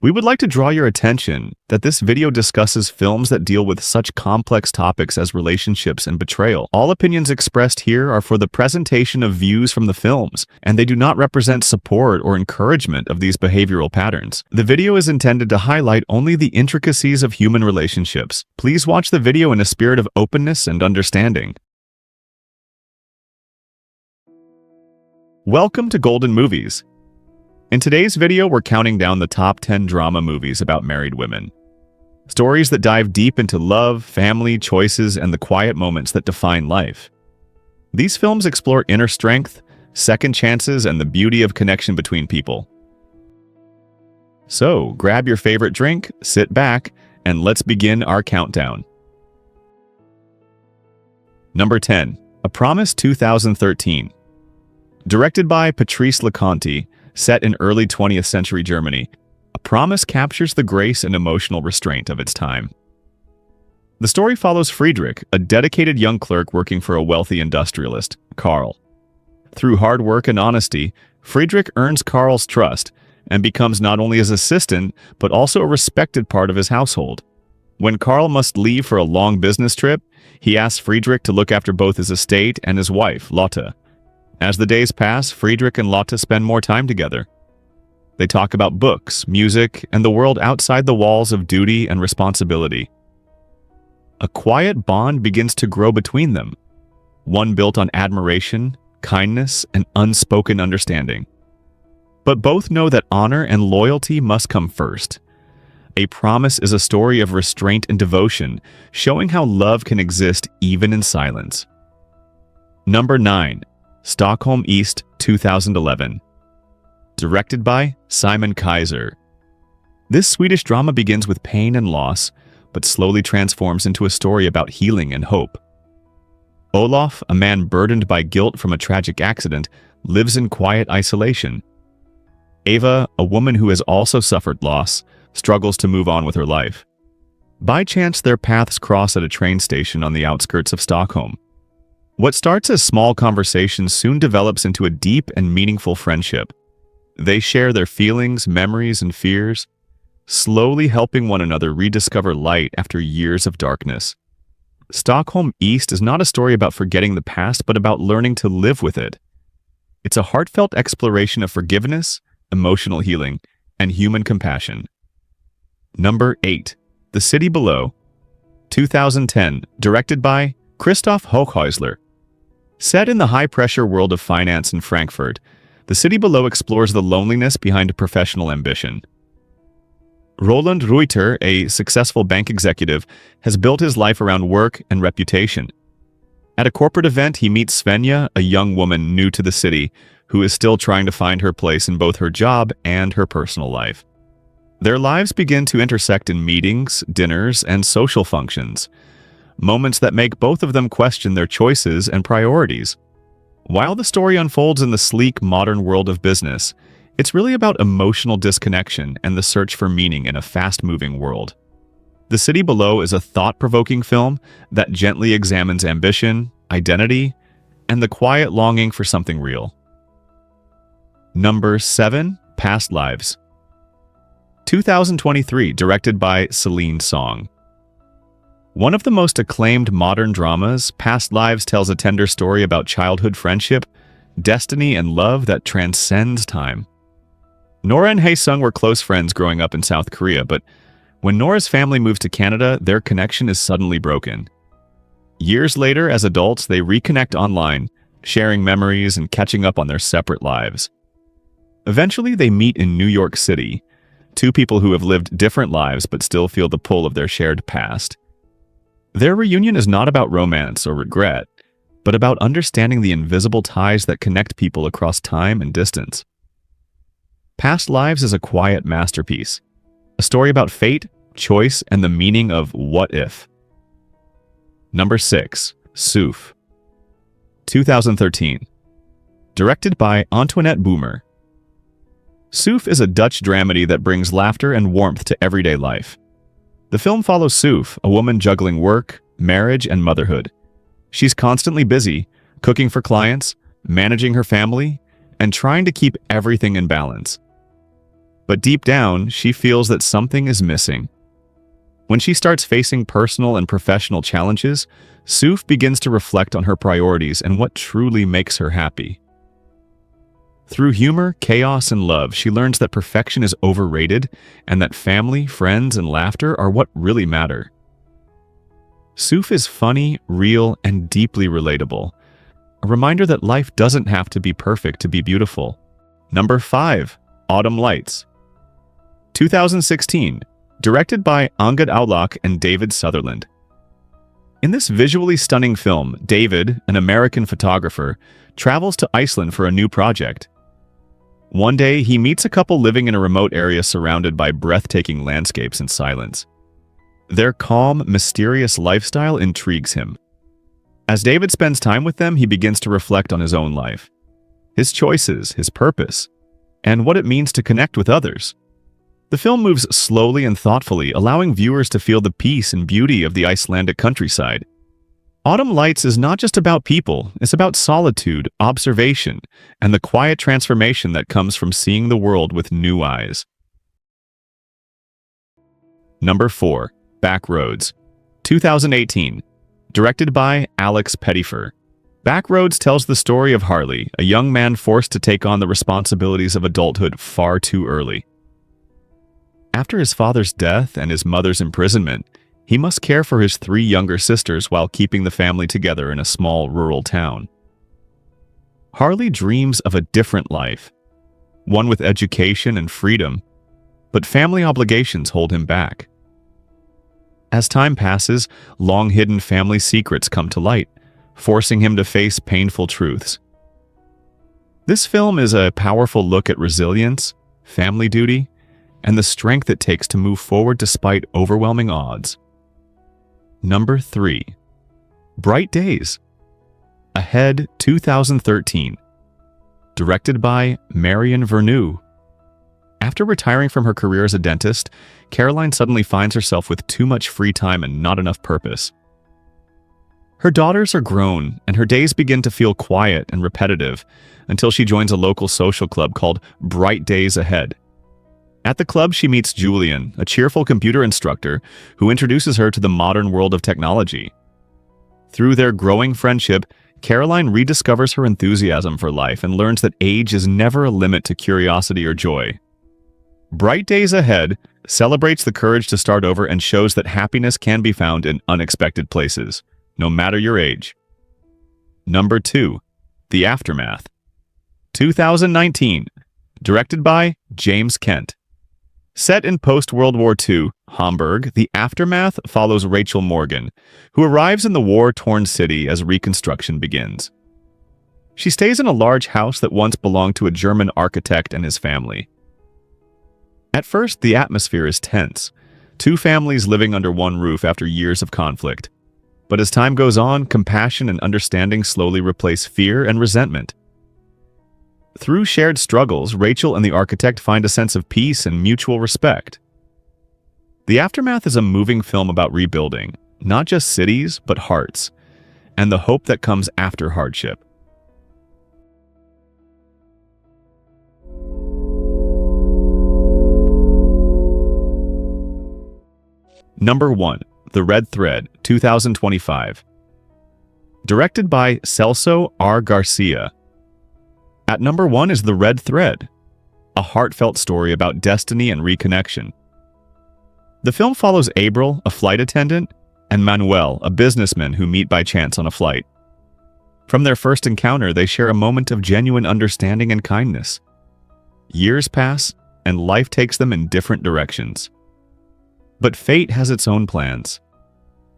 We would like to draw your attention that this video discusses films that deal with such complex topics as relationships and betrayal. All opinions expressed here are for the presentation of views from the films, and they do not represent support or encouragement of these behavioral patterns. The video is intended to highlight only the intricacies of human relationships. Please watch the video in a spirit of openness and understanding. Welcome to Golden Movies. In today's video, we're counting down the top 10 drama movies about married women. Stories that dive deep into love, family, choices, and the quiet moments that define life. These films explore inner strength, second chances, and the beauty of connection between people. So, grab your favorite drink, sit back, and let's begin our countdown. Number 10. A Promise 2013. Directed by Patrice Leconte, set in early 20th century Germany, A Promise captures the grace and emotional restraint of its time. The story follows Friedrich, a dedicated young clerk working for a wealthy industrialist, Karl. Through hard work and honesty, Friedrich earns Karl's trust and becomes not only his assistant, but also a respected part of his household. When Karl must leave for a long business trip, he asks Friedrich to look after both his estate and his wife, Lotte. As the days pass, Friedrich and Lotte spend more time together. They talk about books, music, and the world outside the walls of duty and responsibility. A quiet bond begins to grow between them, one built on admiration, kindness, and unspoken understanding. But both know that honor and loyalty must come first. A Promise is a story of restraint and devotion, showing how love can exist even in silence. Number 9. Stockholm East 2011. Directed by Simon Kaiser. This Swedish drama begins with pain and loss, but slowly transforms into a story about healing and hope. Olof, a man burdened by guilt from a tragic accident, lives in quiet isolation. Eva, a woman who has also suffered loss, struggles to move on with her life. By chance, their paths cross at a train station on the outskirts of Stockholm. What starts as small conversations soon develops into a deep and meaningful friendship. They share their feelings, memories, and fears, slowly helping one another rediscover light after years of darkness. Stockholm East is not a story about forgetting the past, but about learning to live with it. It's a heartfelt exploration of forgiveness, emotional healing, and human compassion. Number 8. The City Below. 2010, directed by Christoph Hochhäusler. Set in the high-pressure world of finance in Frankfurt, The City Below explores the loneliness behind professional ambition. Roland Reuter, a successful bank executive, has built his life around work and reputation. At a corporate event, he meets Svenja, a young woman new to the city, who is still trying to find her place in both her job and her personal life. Their lives begin to intersect in meetings, dinners, and social functions, moments that make both of them question their choices and priorities. While the story unfolds in the sleek, modern world of business, it's really about emotional disconnection and the search for meaning in a fast-moving world. The City Below is a thought-provoking film that gently examines ambition, identity, and the quiet longing for something real. Number 7. Past Lives. 2023, directed by Celine Song. One of the most acclaimed modern dramas, Past Lives tells a tender story about childhood friendship, destiny, and love that transcends time. Nora and Hae-sung were close friends growing up in South Korea, but when Nora's family moves to Canada, their connection is suddenly broken. Years later, as adults, they reconnect online, sharing memories and catching up on their separate lives. Eventually, they meet in New York City, two people who have lived different lives but still feel the pull of their shared past. Their reunion is not about romance or regret, but about understanding the invisible ties that connect people across time and distance. Past Lives is a quiet masterpiece, a story about fate, choice, and the meaning of what if. Number 6. Soof. 2013. Directed by Antoinette Boomer. Soof is a Dutch dramedy that brings laughter and warmth to everyday life. The film follows Soof, a woman juggling work, marriage, and motherhood. She's constantly busy, cooking for clients, managing her family, and trying to keep everything in balance. But deep down, she feels that something is missing. When she starts facing personal and professional challenges, Soof begins to reflect on her priorities and what truly makes her happy. Through humor, chaos, and love, she learns that perfection is overrated and that family, friends, and laughter are what really matter. Soof is funny, real, and deeply relatable. A reminder that life doesn't have to be perfect to be beautiful. Number 5. Autumn Lights. 2016. Directed by Angad Aulak and David Sutherland. In this visually stunning film, David, an American photographer, travels to Iceland for a new project. One day, he meets a couple living in a remote area surrounded by breathtaking landscapes and silence. Their calm, mysterious lifestyle intrigues him. As David spends time with them, he begins to reflect on his own life, his choices, his purpose, and what it means to connect with others. The film moves slowly and thoughtfully, allowing viewers to feel the peace and beauty of the Icelandic countryside. Autumn Lights is not just about people, it's about solitude, observation, and the quiet transformation that comes from seeing the world with new eyes. Number 4. Backroads. 2018. Directed by Alex Pettyfer. Backroads tells the story of Harley, a young man forced to take on the responsibilities of adulthood far too early. After his father's death and his mother's imprisonment, he must care for his 3 younger sisters while keeping the family together in a small rural town. Harley dreams of a different life, one with education and freedom, but family obligations hold him back. As time passes, long-hidden family secrets come to light, forcing him to face painful truths. This film is a powerful look at resilience, family duty, and the strength it takes to move forward despite overwhelming odds. Number 3. Bright Days. Ahead 2013. Directed by Marion Verneau. After retiring from her career as a dentist, Caroline suddenly finds herself with too much free time and not enough purpose. Her daughters are grown, and her days begin to feel quiet and repetitive until she joins a local social club called Bright Days Ahead. At the club, she meets Julian, a cheerful computer instructor who introduces her to the modern world of technology. Through their growing friendship, Caroline rediscovers her enthusiasm for life and learns that age is never a limit to curiosity or joy. Bright Days Ahead celebrates the courage to start over and shows that happiness can be found in unexpected places, no matter your age. Number 2. The Aftermath. 2019. Directed by James Kent. Set in post-World War II Hamburg, The Aftermath follows Rachel Morgan, who arrives in the war-torn city as reconstruction begins. She stays in a large house that once belonged to a German architect and his family. At first, the atmosphere is tense, 2 families living under one roof after years of conflict. But as time goes on, compassion and understanding slowly replace fear and resentment. Through shared struggles, Rachel and the architect find a sense of peace and mutual respect. The Aftermath is a moving film about rebuilding, not just cities, but hearts, and the hope that comes after hardship. Number 1. The Red Thread, 2025. Directed by Celso R. Garcia. At number 1 is The Red Thread, a heartfelt story about destiny and reconnection. The film follows April, a flight attendant, and Manuel, a businessman who meet by chance on a flight. From their first encounter, they share a moment of genuine understanding and kindness. Years pass, and life takes them in different directions. But fate has its own plans.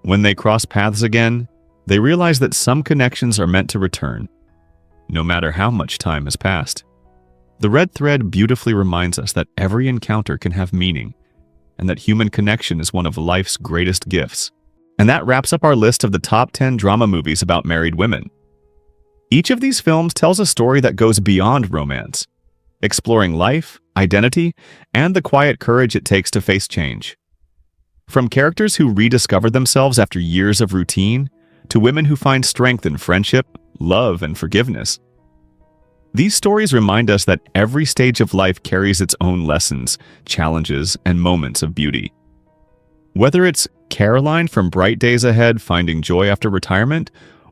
When they cross paths again, they realize that some connections are meant to return, no matter how much time has passed. The Red Thread beautifully reminds us that every encounter can have meaning, and that human connection is one of life's greatest gifts. And that wraps up our list of the top 10 drama movies about married women. Each of these films tells a story that goes beyond romance, exploring life, identity, and the quiet courage it takes to face change. From characters who rediscover themselves after years of routine, to women who find strength in friendship, love, and forgiveness. These stories remind us that every stage of life carries its own lessons, challenges, and moments of beauty. Whether it's Caroline from Bright Days Ahead finding joy after retirement,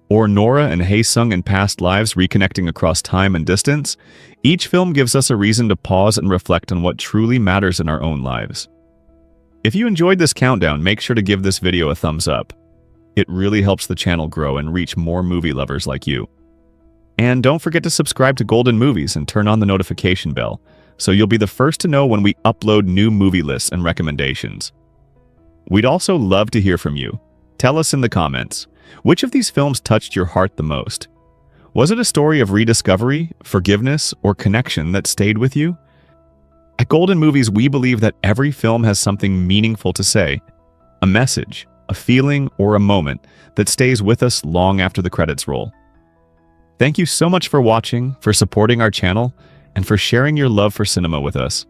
or Nora and Hae-sung in past lives reconnecting across time and distance, each film gives us a reason to pause and reflect on what truly matters in our own lives. If you enjoyed this countdown, make sure to give this video a thumbs up. It really helps the channel grow and reach more movie lovers like you. And don't forget to subscribe to Golden Movies and turn on the notification bell, so you'll be the first to know when we upload new movie lists and recommendations. We'd also love to hear from you. Tell us in the comments, which of these films touched your heart the most? Was it a story of rediscovery, forgiveness, or connection that stayed with you? At Golden Movies, we believe that every film has something meaningful to say, a message, a feeling, or a moment that stays with us long after the credits roll. Thank you so much for watching, for supporting our channel, and for sharing your love for cinema with us.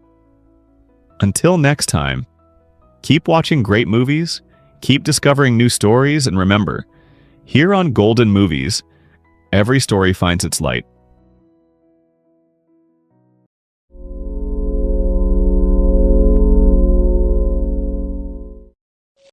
Until next time, keep watching great movies, keep discovering new stories, and remember, here on Golden Movies, every story finds its light.